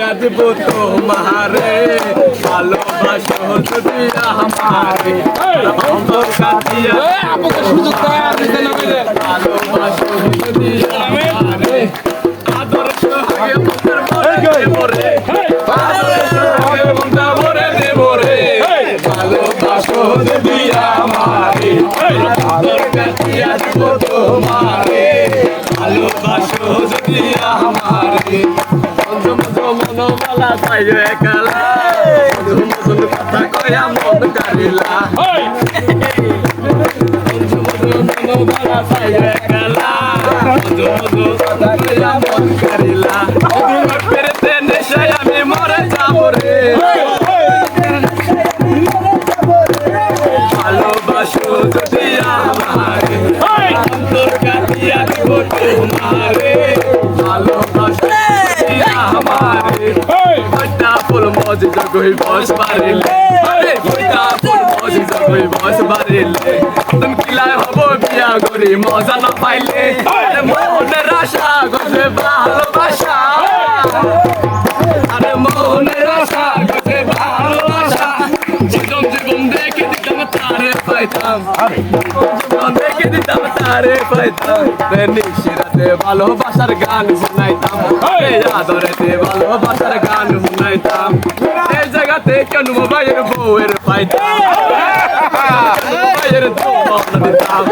কাটিয়া দিব তোমারে ভালোবাসো যদি আমারে অন্তর কাটিয়া ভালোবাসো যদি আমারে আদর্শ হাগে মনের মরে আদর্শ হাগে মনটা ভরে দেব রে ভালোবাসো যদি আমারে অন্তর কাটিয়া দিব তোমারে ভালোবাসো যদি আমারে মনমালা চাই একালা মধুর কথা কয়া মন কারিলা মনমালা চাই একালা মধুর কথা কয়া মন কারিলা পেরেতে নেশায় আমি মরে যাব রে ভালোবাসো যদি আমারে অন্তর কাটিয়া দিব তোমারে ভালোবাসো আমারে বড়া ফুল মজ জগই বস বারিলে বড়া ফুল মজ জগই বস বারিলে তুমি কিলাই হব বিয়া করি মজা না পাইলে মনের আশা গজে ভালোবাসা আরে মনের আশা গজে ভালোবাসা জীবন জীবন দেখে দিতাম তারে পাইতাম জীবন দেখে দিতাম তারে পাইতাম নিশিরাতে ভালোবাসার গান শুনাইতাম আদরেতে ভালোবাসার গান শুনাইতাম এই জায়গাতে কেন মোবাইলের বউয়ের পাইতাম মোবাইলের দিতাম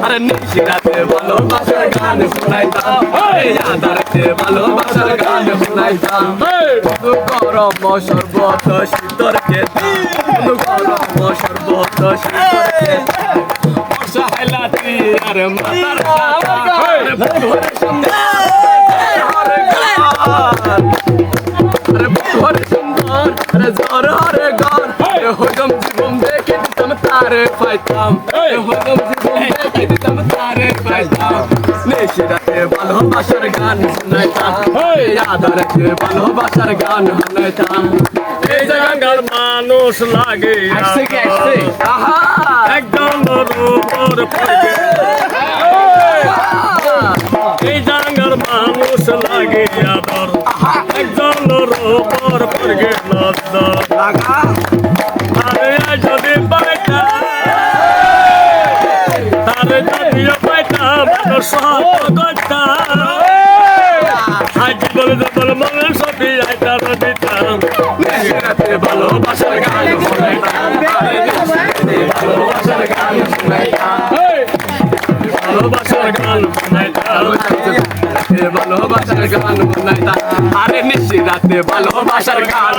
আরে নিশিরাতে ভালোবাসার গান শুনাইতাম আদরেতে ভালোবাসার গান শুনাইতাম গরম সর্বত শীতর খেতে গরম সর্বত শীতর খেতে বর্ষা হেলাতি আর মাতার আরে ভোরে সুন্দর আরে ভোরে সুন্দর আরে জোর হরে গর হইদম জীবন দেখে দিতাম তারে পাইতাম হইদম জীবন দেখে দিতাম তারে পাইতাম নিশিরাতে ভালোবাসার গান শুনাইতাম আদরেতে ভালোবাসার গান শুনাইতাম এই জায়গার মানুষ লাগে একদম উপর পড়ে এই জায়গার মানুষ লাগে আদর একদম উপর পড়ে আরে যদি পাইতা তারে যদিও পাইতাম সব করতাম আজ বলে বল মনের সবই আইতার দিতাম ভালোবাসার গান শুনাইতাম ভালোবাসার গান শুনাইতাম ভালোবাসার গান শুনাইতাম ভালোবাসার গান শুনাইতাম আরে নিশিরাতে ভালোবাসার গান